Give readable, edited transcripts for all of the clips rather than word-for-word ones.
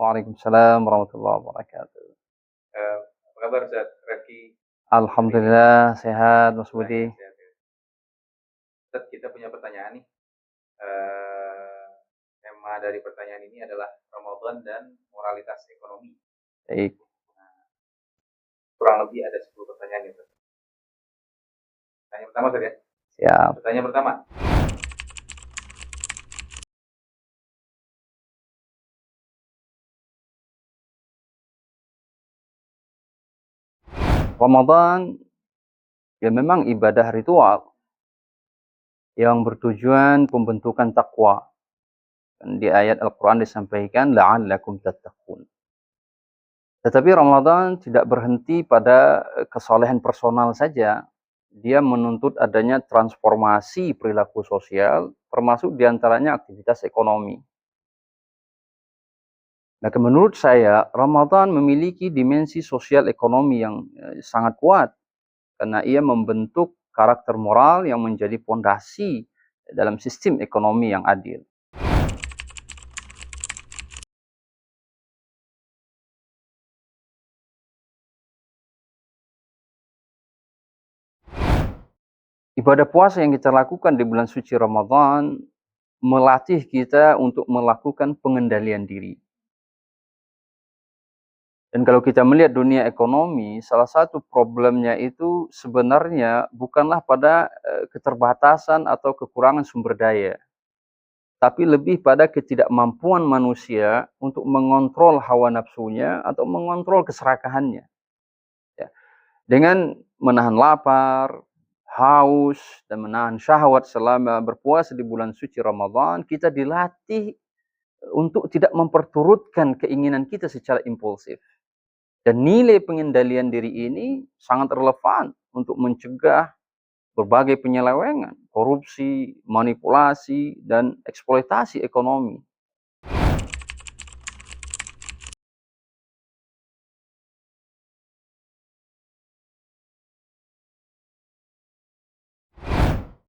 Waalaikumsalam warahmatullahi wabarakatuh. Apa kabar Ustaz Reski hari ini? Alhamdulillah sehat Mas Budi. Alhamdulillah sehat ya. Ustaz, kita punya pertanyaan nih. Eee, Tema dari pertanyaan ini adalah Ramadan dan moralitas ekonomi. Baik, Kurang lebih ada 10 pertanyaan ya, Ustaz. Pertanyaan pertama, Ustaz, ya. siap. Pertanyaan pertama, Ramadan ya memang ibadah ritual yang bertujuan pembentukan takwa. Dan di ayat Al-Quran disampaikan la'allakum tattaqun. Tetapi Ramadan tidak berhenti pada kesolehan personal saja. Dia menuntut adanya transformasi perilaku sosial, termasuk diantaranya aktivitas ekonomi. Nah, menurut saya Ramadan memiliki dimensi sosial ekonomi yang sangat kuat karena ia membentuk karakter moral yang menjadi fondasi dalam sistem ekonomi yang adil. Ibadah puasa yang kita lakukan di bulan suci Ramadan melatih kita untuk melakukan pengendalian diri. Dan kalau kita melihat dunia ekonomi, salah satu problemnya itu sebenarnya bukanlah pada keterbatasan atau kekurangan sumber daya, tapi lebih pada ketidakmampuan manusia untuk mengontrol hawa nafsunya atau mengontrol keserakahannya. Ya. Dengan menahan lapar, haus, dan menahan syahwat selama berpuasa di bulan suci Ramadan, kita dilatih untuk tidak memperturutkan keinginan kita secara impulsif. Dan nilai pengendalian diri ini sangat relevan untuk mencegah berbagai penyelewengan, korupsi, manipulasi, dan eksploitasi ekonomi.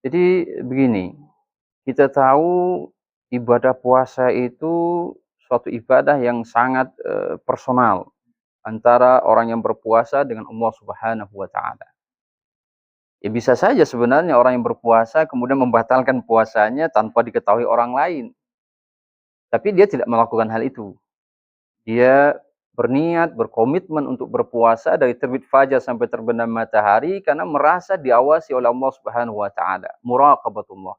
Jadi begini, kita tahu ibadah puasa itu suatu ibadah yang sangat personal antara orang yang berpuasa dengan Allah Subhanahu wa taala. Ya bisa saja sebenarnya orang yang berpuasa kemudian membatalkan puasanya tanpa diketahui orang lain. Tapi dia tidak melakukan hal itu. Dia berniat, berkomitmen untuk berpuasa dari terbit fajar sampai terbenam matahari karena merasa diawasi oleh Allah Subhanahu wa taala. Muraqabatullah.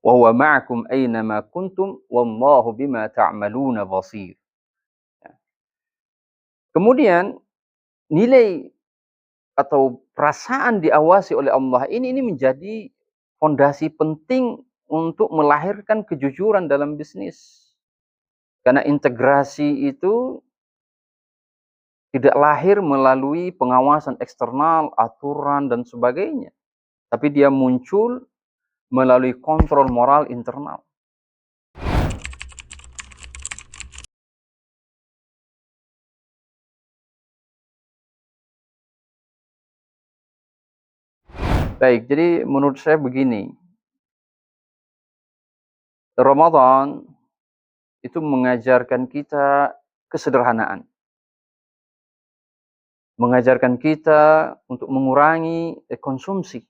Wa huwa ma'akum aina ma kuntum wallahu bima ta'maluna basir. Kemudian nilai atau perasaan diawasi oleh Allah ini menjadi fondasi penting untuk melahirkan kejujuran dalam bisnis. Karena integrasi itu tidak lahir melalui pengawasan eksternal, aturan, dan sebagainya. Tapi dia muncul melalui kontrol moral internal. Baik, jadi menurut saya begini. Ramadan itu mengajarkan kita kesederhanaan. Mengajarkan kita untuk mengurangi konsumsi.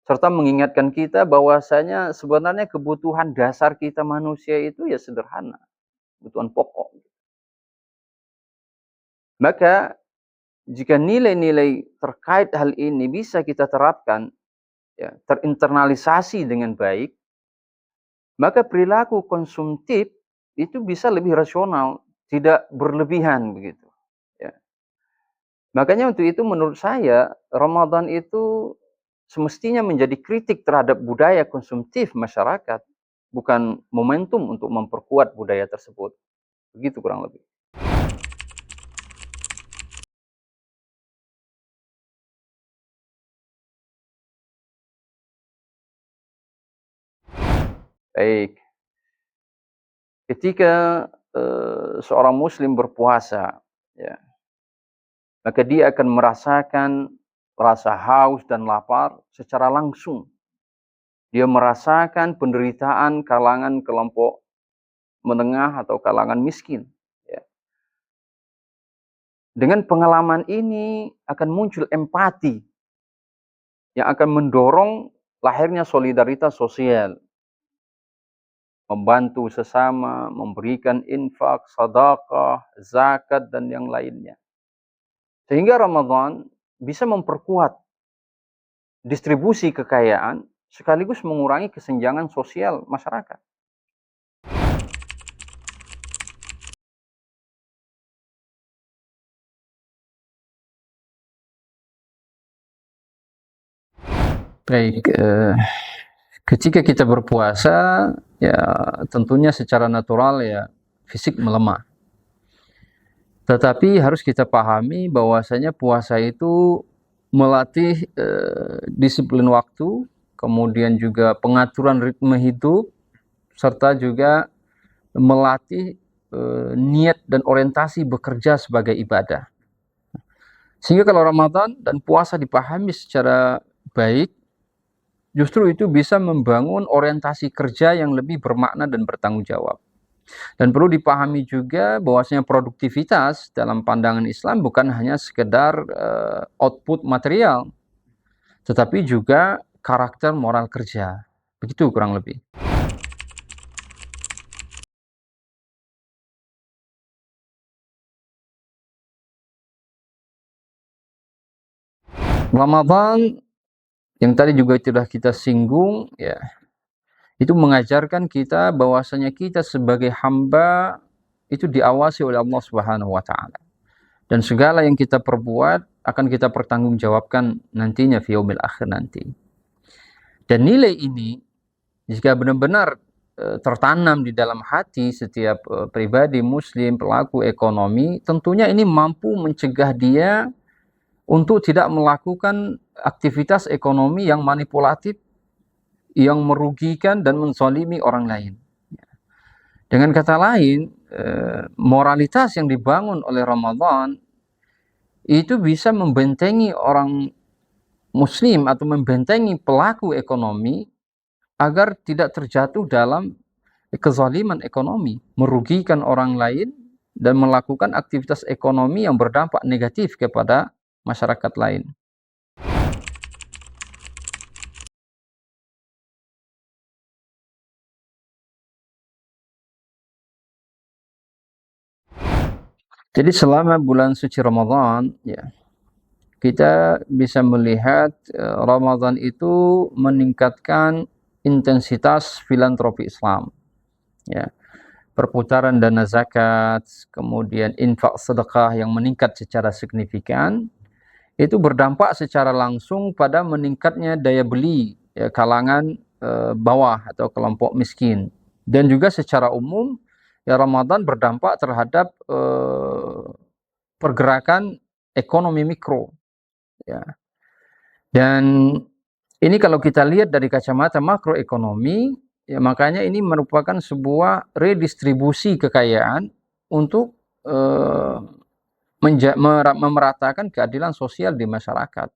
Serta mengingatkan kita bahwasanya sebenarnya kebutuhan dasar kita manusia itu ya sederhana. Kebutuhan pokok. Maka jika nilai-nilai terkait hal ini bisa kita terapkan, ya, terinternalisasi dengan baik, maka perilaku konsumtif itu bisa lebih rasional, tidak berlebihan begitu. Ya. Makanya untuk itu menurut saya Ramadan itu semestinya menjadi kritik terhadap budaya konsumtif masyarakat, bukan momentum untuk memperkuat budaya tersebut. Begitu kurang lebih. Baik. Ketika seorang muslim berpuasa, ya, maka dia akan merasakan rasa haus dan lapar secara langsung. Dia merasakan penderitaan kalangan kelompok menengah atau kalangan miskin. Ya. Dengan pengalaman ini akan muncul empati yang akan mendorong lahirnya solidaritas sosial, membantu sesama, memberikan infak, sedekah, zakat, dan yang lainnya. Sehingga Ramadan bisa memperkuat distribusi kekayaan sekaligus mengurangi kesenjangan sosial masyarakat. Baik, ketika kita berpuasa, ya tentunya secara natural ya fisik melemah. Tetapi harus kita pahami bahwasanya puasa itu melatih disiplin waktu, kemudian juga pengaturan ritme hidup, serta juga melatih niat dan orientasi bekerja sebagai ibadah. Sehingga kalau Ramadan dan puasa dipahami secara baik, justru itu bisa membangun orientasi kerja yang lebih bermakna dan bertanggung jawab. Dan perlu dipahami juga bahwasanya produktivitas dalam pandangan Islam bukan hanya sekedar output material, tetapi juga karakter moral kerja. Begitu kurang lebih. Ramadan yang tadi juga sudah kita singgung, ya, itu mengajarkan kita bahwasanya kita sebagai hamba itu diawasi oleh Allah Subhanahu wa taala. Dan segala yang kita perbuat akan kita pertanggungjawabkan nantinya fi yaumil akhir nanti. Dan nilai ini jika benar-benar tertanam di dalam hati setiap pribadi muslim, pelaku ekonomi, tentunya ini mampu mencegah dia untuk tidak melakukan aktivitas ekonomi yang manipulatif, yang merugikan dan menzalimi orang lain. Dengan kata lain, moralitas yang dibangun oleh Ramadan itu bisa membentengi orang muslim atau membentengi pelaku ekonomi agar tidak terjatuh dalam kezaliman ekonomi, merugikan orang lain dan melakukan aktivitas ekonomi yang berdampak negatif kepada masyarakat lain. Jadi selama bulan suci Ramadan, ya, kita bisa melihat Ramadan itu meningkatkan intensitas filantropi Islam. Ya. Perputaran dana zakat, kemudian infak sedekah yang meningkat secara signifikan, itu berdampak secara langsung pada meningkatnya daya beli ya, kalangan bawah atau kelompok miskin. Dan juga secara umum, ya Ramadan berdampak terhadap pergerakan ekonomi mikro. Ya. Dan ini kalau kita lihat dari kacamata makroekonomi, ya makanya ini merupakan sebuah redistribusi kekayaan untuk memeratakan keadilan sosial di masyarakat.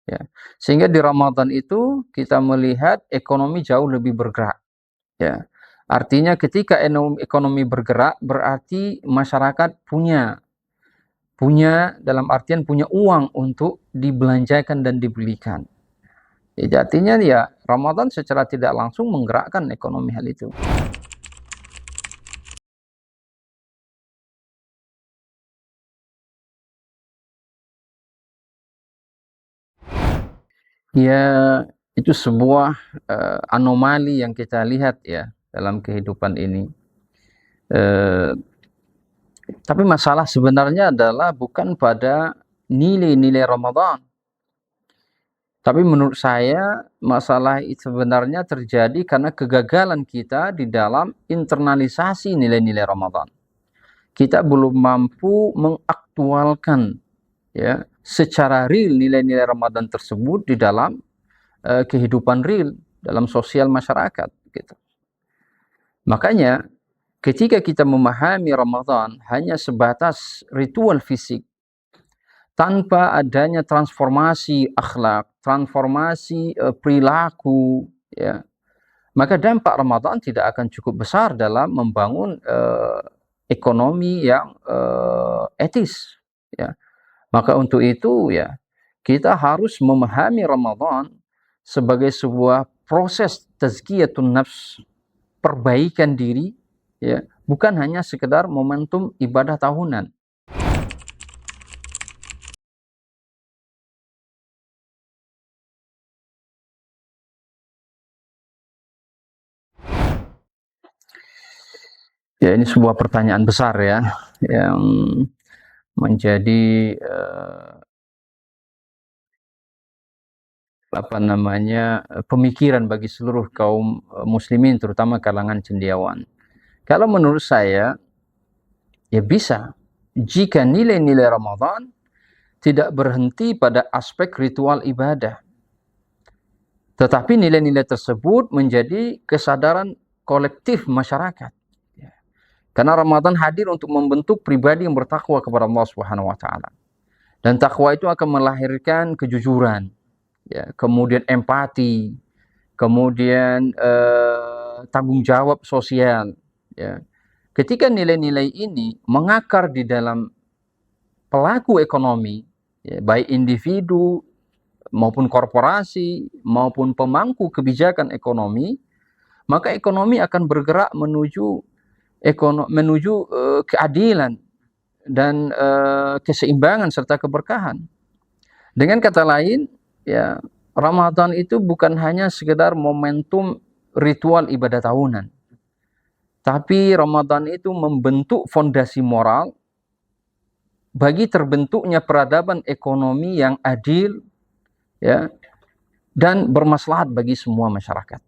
Ya. Sehingga di Ramadan itu kita melihat ekonomi jauh lebih bergerak. Ya. Artinya ketika ekonomi bergerak berarti masyarakat punya dalam artian punya uang untuk dibelanjakan dan dibelikan. Ya, artinya ya Ramadan secara tidak langsung menggerakkan ekonomi hal itu. Ya, itu sebuah anomali yang kita lihat ya dalam kehidupan ini. Tapi masalah sebenarnya adalah bukan pada nilai-nilai Ramadan. Tapi menurut saya masalah itu sebenarnya terjadi karena kegagalan kita di dalam internalisasi nilai-nilai Ramadan. Kita belum mampu mengaktualkan ya secara real nilai-nilai Ramadan tersebut di dalam kehidupan real, dalam sosial masyarakat gitu. Makanya ketika kita memahami Ramadan hanya sebatas ritual fisik tanpa adanya transformasi akhlak, transformasi perilaku, ya, maka dampak Ramadan tidak akan cukup besar dalam membangun ekonomi yang etis. Ya. Maka untuk itu ya kita harus memahami Ramadan sebagai sebuah proses tazkiyatun nafs, perbaikan diri, ya, bukan hanya sekedar momentum ibadah tahunan. Ya, ini sebuah pertanyaan besar ya, yang menjadi pemikiran bagi seluruh kaum muslimin, terutama kalangan cendekiawan. Kalau menurut saya, ya bisa jika nilai-nilai Ramadan tidak berhenti pada aspek ritual ibadah, tetapi nilai-nilai tersebut menjadi kesadaran kolektif masyarakat. Karena Ramadan hadir untuk membentuk pribadi yang bertakwa kepada Allah Subhanahu wa taala. Dan takwa itu akan melahirkan kejujuran, ya, kemudian empati, kemudian tanggung jawab sosial, ya. Ketika nilai-nilai ini mengakar di dalam pelaku ekonomi, ya, baik individu maupun korporasi maupun pemangku kebijakan ekonomi, maka ekonomi akan bergerak menuju keadilan dan keseimbangan serta keberkahan. Dengan kata lain, ya, Ramadan itu bukan hanya sekedar momentum ritual ibadah tahunan, tapi Ramadan itu membentuk fondasi moral bagi terbentuknya peradaban ekonomi yang adil, ya, dan bermaslahat bagi semua masyarakat.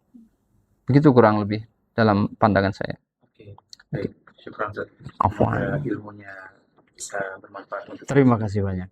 Begitu kurang lebih dalam pandangan saya. Oke, baik. Syukran, Ustaz. Afwan. Ilmunya bisa bermanfaat untuk Terima kasih banyak.